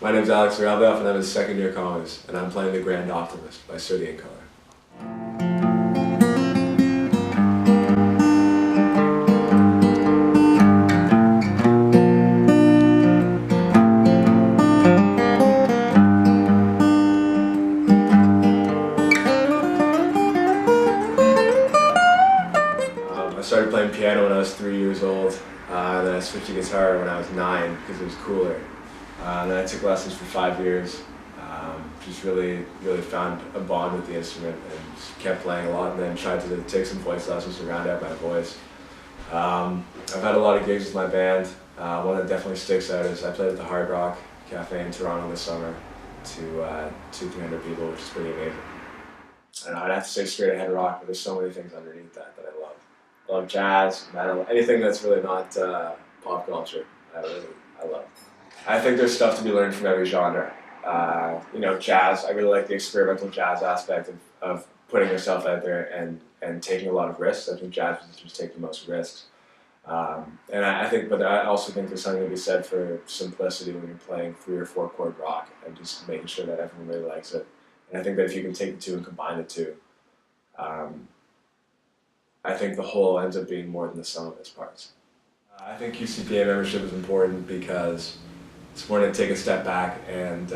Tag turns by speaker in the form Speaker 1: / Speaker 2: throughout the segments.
Speaker 1: My name is Zouravlioff and I'm a second-year commerce, and I'm playing the Grand Optimist by Sodium Color. I started playing piano when I was 3 years old, and then I switched to guitar when I was 9 because it was cooler. And then I took lessons for 5 years. Just really found a bond with the instrument and just kept playing a lot, and then tried to take some voice lessons to round out my voice. I've had a lot of gigs with my band. One that definitely sticks out is I played at the Hard Rock Cafe in Toronto this summer to 200-300 people, which is pretty amazing. I don't know, I'd have to say straight ahead rock, but there's so many things underneath that I love. I love jazz, metal, anything that's really not pop culture. I love. I think there's stuff to be learned from every genre. Jazz, I really like the experimental jazz aspect of putting yourself out there and taking a lot of risks. I think jazz musicians take the most risks. But I also think there's something to be said for simplicity when you're playing 3 or 4 chord rock and just making sure that everyone really likes it. And I think that if you can take the two and combine the two, I think the whole ends up being more than the sum of its parts. I think QCPA membership is important because it's important to take a step back and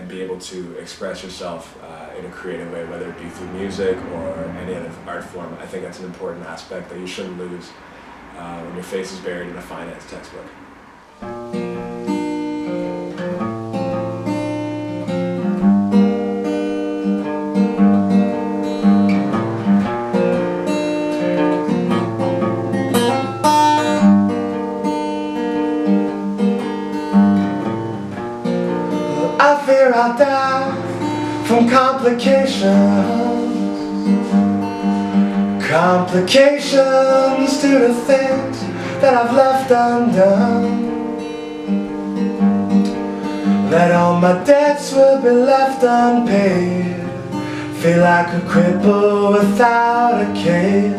Speaker 1: be able to express yourself in a creative way, whether it be through music or any other art form. I think that's an important aspect that you shouldn't lose when your face is buried in a finance textbook.
Speaker 2: I fear I'll die from complications due to things that I've left undone, that all my debts will be left unpaid, feel like a cripple without a cape.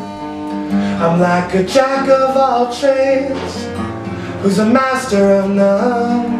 Speaker 2: I'm like a jack of all trades who's a master of none.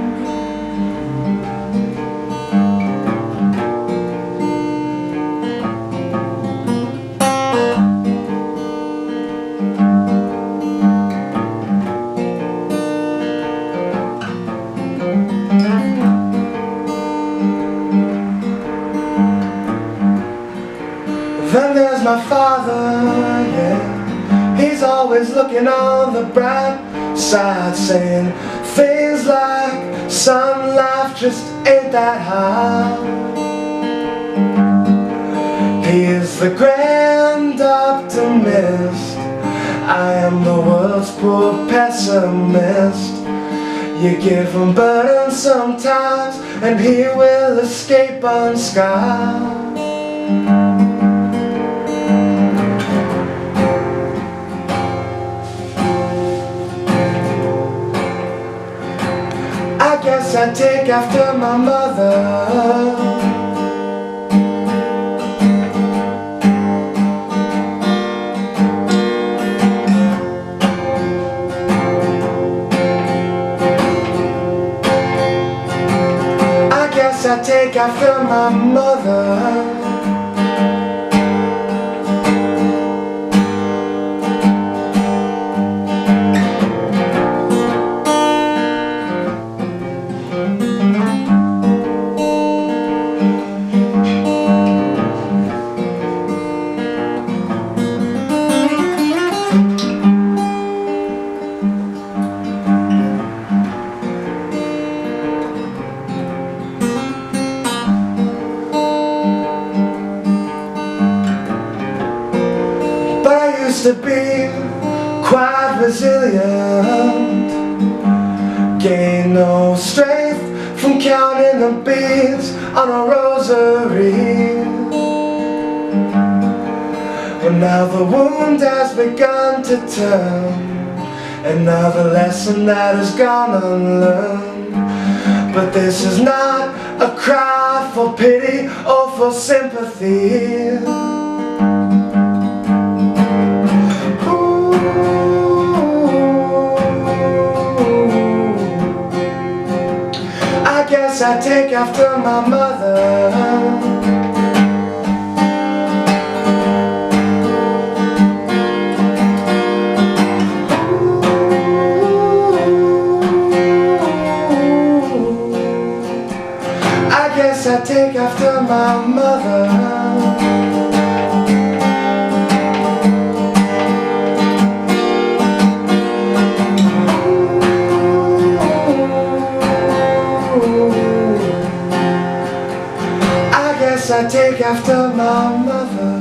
Speaker 2: Then there's my father, yeah. He's always looking on the bright side, saying things like, son, life just ain't that hard. He is the grand optimist, I am the world's poor pessimist. You give him burdens sometimes, and he will escape unscarred. I guess I take after my mother. I take after my mother. Used to be quite resilient, gain no strength from counting the beads on a rosary. But now the wound has begun to turn, another lesson that has gone unlearned. But this is not a cry for pity or for sympathy. I guess guess I take after my mother. I guess I take after my mother. I guess I take after my mother.